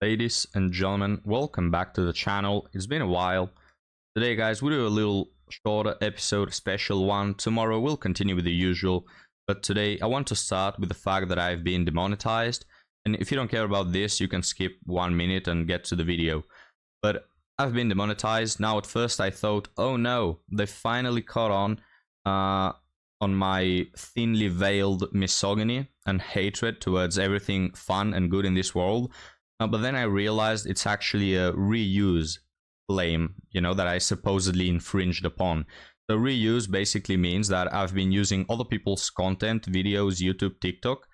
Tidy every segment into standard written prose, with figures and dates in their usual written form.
Ladies and gentlemen, welcome back to the channel. It's been a while. Today, guys, we'll do a little shorter episode, special one. Tomorrow we'll continue with the usual, but today I want to start with the fact that I've been demonetized. And if you don't care about this, you can skip 1 minute and get to the video. But I've been demonetized. Now, at first I thought, oh no, they finally caught on my thinly veiled misogyny and hatred towards everything fun and good in this world. But then I realized it's actually a reuse claim, that I supposedly infringed upon. So reuse basically means that I've been using other people's content, videos, YouTube, TikTok,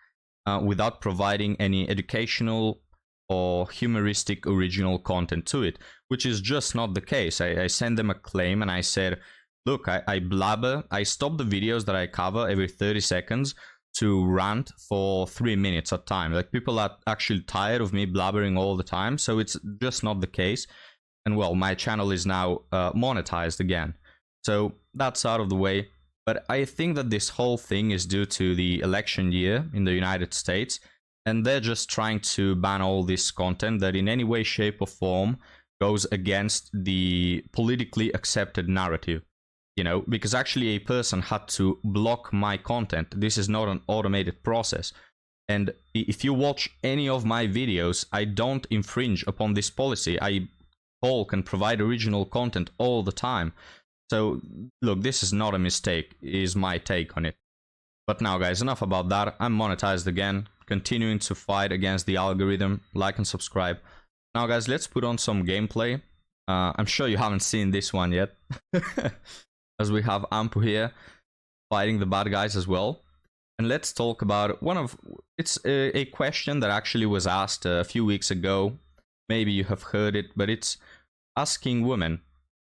without providing any educational or humoristic original content to it, which is just not the case. I sent them a claim and I said, look, I blabber, I stop the videos that I cover every 30 seconds to rant for 3 minutes at a time. Like, people are actually tired of me blabbering all the time, so it's just not the case. And well, my channel is now monetized again, so that's out of the way. But I think that this whole thing is due to the election year in the United States, and they're just trying to ban all this content that in any way, shape or form goes against the politically accepted narrative. Because actually a person had to block my content. This is not an automated process. And if you watch any of my videos, I don't infringe upon this policy. I talk and provide original content all the time. So, look, this is not a mistake, is my take on it. But now, guys, enough about that. I'm monetized again, continuing to fight against the algorithm. Like and subscribe. Now, guys, let's put on some gameplay. I'm sure you haven't seen this one yet. As we have Ampu here fighting the bad guys as well. And let's talk about it's a question that actually was asked a few weeks ago. Maybe you have heard it, but it's asking women,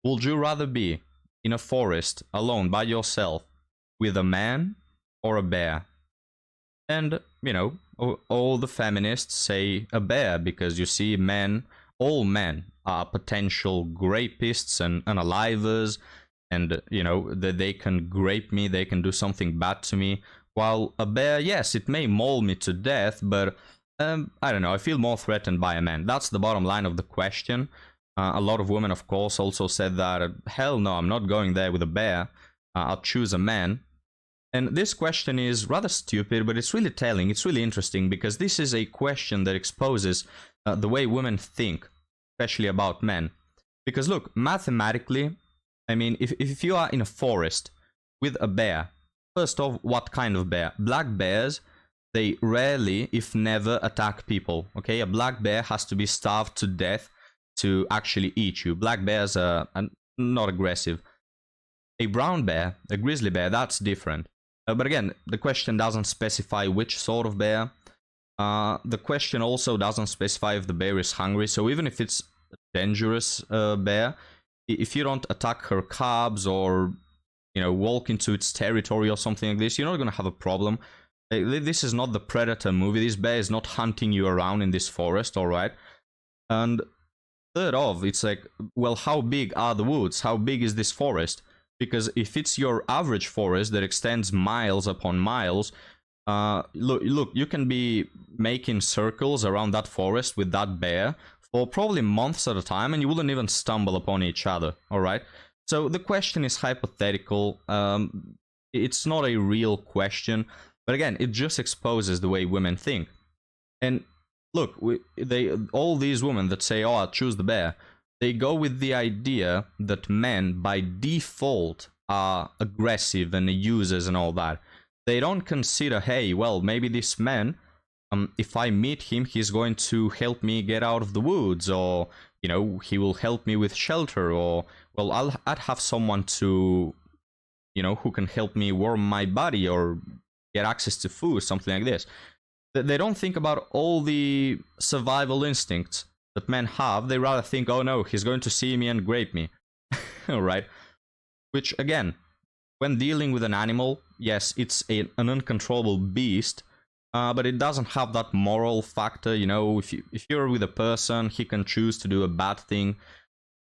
would you rather be in a forest alone by yourself with a man or a bear? And, all the feminists say a bear, because you see, all men are potential rapists and unalivers. And, that they can grape me, they can do something bad to me. While a bear, yes, it may maul me to death, but I don't know, I feel more threatened by a man. That's the bottom line of the question. A lot of women, of course, also said that, hell no, I'm not going there with a bear. I'll choose a man. And this question is rather stupid, but it's really telling. It's really interesting, because this is a question that exposes the way women think, especially about men. Because look, mathematically, I mean, if you are in a forest with a bear, first off, what kind of bear? Black bears, they rarely, if never, attack people, okay? A black bear has to be starved to death to actually eat you. Black bears are not aggressive. A brown bear, a grizzly bear, that's different. But again, the question doesn't specify which sort of bear. The question also doesn't specify if the bear is hungry, so even if it's a dangerous bear, if you don't attack her cubs or, walk into its territory or something like this, you're not going to have a problem. This is not the Predator movie. This bear is not hunting you around in this forest, alright? And third off, it's like, well, how big are the woods? How big is this forest? Because if it's your average forest that extends miles upon miles, look, you can be making circles around that forest with that bear for probably months at a time, and you wouldn't even stumble upon each other, alright? So the question is hypothetical. It's not a real question, but again, it just exposes the way women think. And look, all these women that say, oh, I'll choose the bear, they go with the idea that men, by default, are aggressive and users and all that. They don't consider, hey, well, maybe this man, if I meet him, he's going to help me get out of the woods, or, he will help me with shelter, or, well, I'd have someone to, who can help me warm my body or get access to food, something like this. They don't think about all the survival instincts that men have. They rather think, oh no, he's going to see me and grape me. Alright? Which, again, when dealing with an animal, yes, it's an uncontrollable beast, but it doesn't have that moral factor. If you're with a person, he can choose to do a bad thing.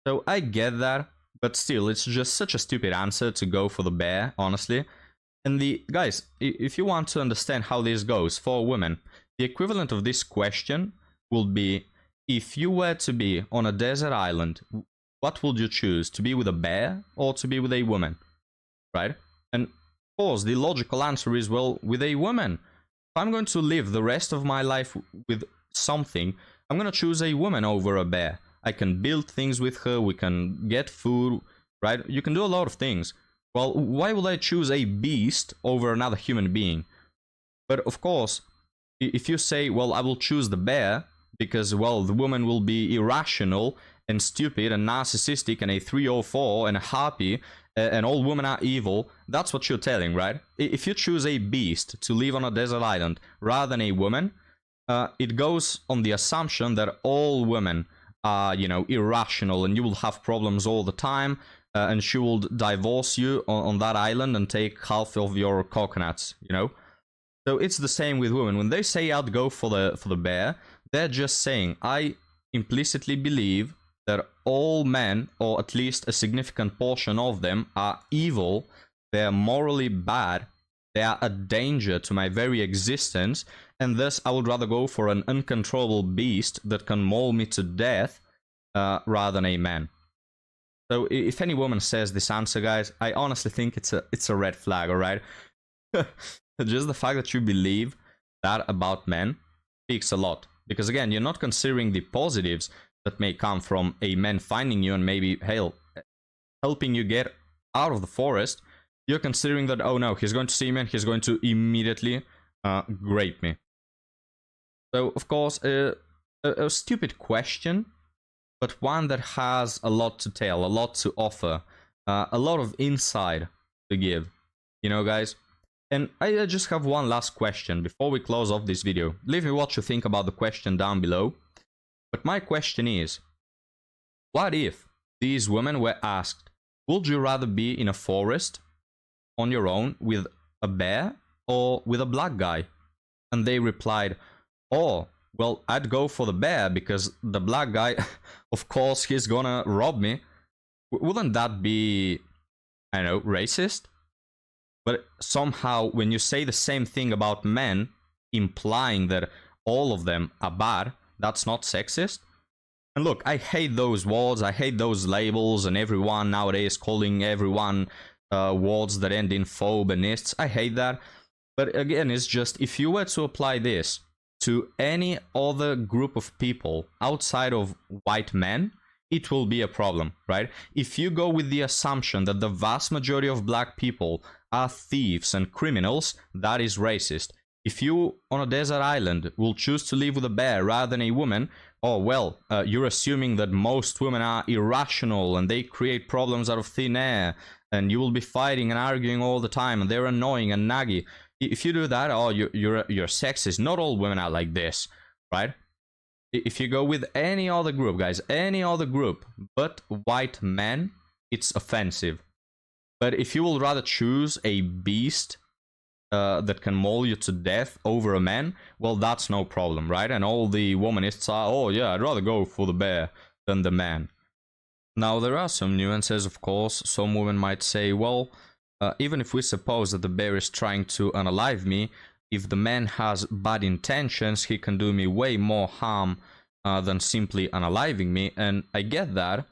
So I get that, but still, it's just such a stupid answer to go for the bear, honestly. And guys, if you want to understand how this goes for women, the equivalent of this question will be, if you were to be on a desert island, what would you choose? To be with a bear or to be with a woman? Right? And of course, the logical answer is, well, with a woman. If I'm going to live the rest of my life with something, I'm going to choose a woman over a bear. I can build things with her, we can get food, right? You can do a lot of things. Well, why would I choose a beast over another human being? But of course, if you say, well, I will choose the bear because, well, the woman will be irrational and stupid and narcissistic and a 304 and a harpy and all women are evil, that's what you're telling, right? If you choose a beast to live on a desert island rather than a woman, it goes on the assumption that all women are, you know, irrational and you will have problems all the time, and she will divorce you on that island and take half of your coconuts, you know? So it's the same with women. When they say I'd go for the bear, they're just saying, I implicitly believe that all men, or at least a significant portion of them, are evil, they're morally bad, they are a danger to my very existence, and thus I would rather go for an uncontrollable beast that can maul me to death rather than a man. So if any woman says this answer, guys, I honestly think it's a red flag, alright? Just the fact that you believe that about men speaks a lot. Because again, you're not considering the positives that may come from a man finding you and maybe helping you get out of the forest. You're considering that, oh no, he's going to see me and he's going to immediately grape me. So, of course, a stupid question, but one that has a lot to tell, a lot to offer, a lot of insight to give. You know, guys? And I just have one last question before we close off this video. Leave me what you think about the question down below. But my question is, what if these women were asked, would you rather be in a forest on your own with a bear or with a black guy? And they replied, oh, well, I'd go for the bear because the black guy, of course, he's gonna rob me. Wouldn't that be, I don't know, racist? But somehow, when you say the same thing about men, implying that all of them are bad, that's not sexist? And look, I hate those words, I hate those labels, and everyone nowadays calling everyone words that end in phobe and ists. I hate that. But again, it's just, if you were to apply this to any other group of people outside of white men, it will be a problem, right? If you go with the assumption that the vast majority of black people are thieves and criminals, that is racist. If you, on a desert island, will choose to live with a bear rather than a woman, oh, well, you're assuming that most women are irrational and they create problems out of thin air, and you will be fighting and arguing all the time, and they're annoying and naggy. If you do that, oh, you're sexist. Not all women are like this, right? If you go with any other group, guys, any other group but white men, it's offensive. But if you will rather choose a beast that can maul you to death over a man, well, that's no problem, right? And all the womanists are, oh yeah, I'd rather go for the bear than the man. Now, there are some nuances, of course. Some women might say, well, even if we suppose that the bear is trying to unalive me, if the man has bad intentions, he can do me way more harm than simply unaliving me, and I get that.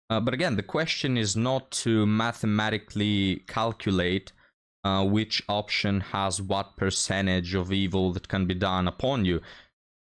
But again, the question is not to mathematically calculate which option has what percentage of evil that can be done upon you.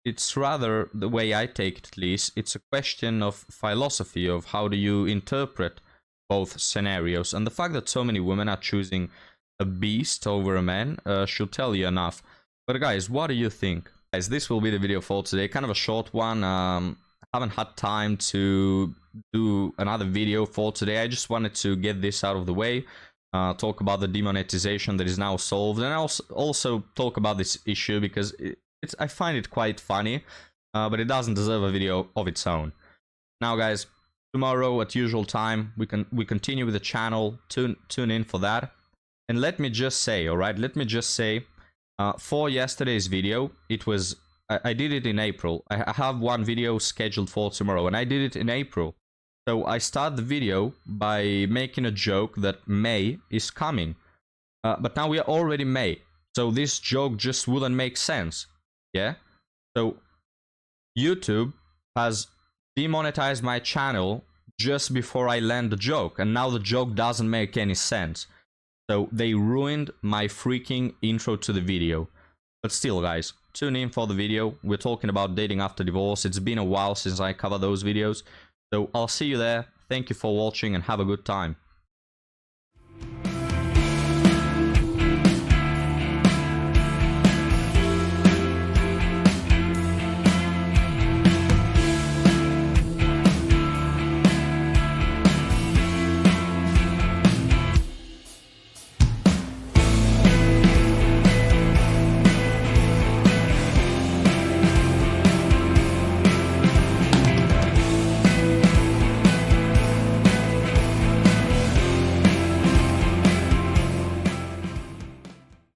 It's rather, the way I take it at least, it's a question of philosophy, of how do you interpret both scenarios. And the fact that so many women are choosing a beast over a man should tell you enough. But guys, what do you think? Guys, this will be the video for today, kind of a short one. I haven't had time to do another video for today. I just wanted to get this out of the way. Talk about the demonetization that is now solved, and also talk about this issue because I find it quite funny, but it doesn't deserve a video of its own. Now, guys, tomorrow at usual time we continue with the channel. Tune in for that. And let me just say, all right, let me just say, for yesterday's video, it was I did it in April. I have one video scheduled for tomorrow, and I did it in April. So I start the video by making a joke that May is coming. But now we are already May. So this joke just wouldn't make sense. Yeah? So YouTube has demonetized my channel just before I land the joke, and now the joke doesn't make any sense. So they ruined my freaking intro to the video. But still, guys, tune in for the video. We're talking about dating after divorce. It's been a while since I covered those videos. So I'll see you there. Thank you for watching and have a good time.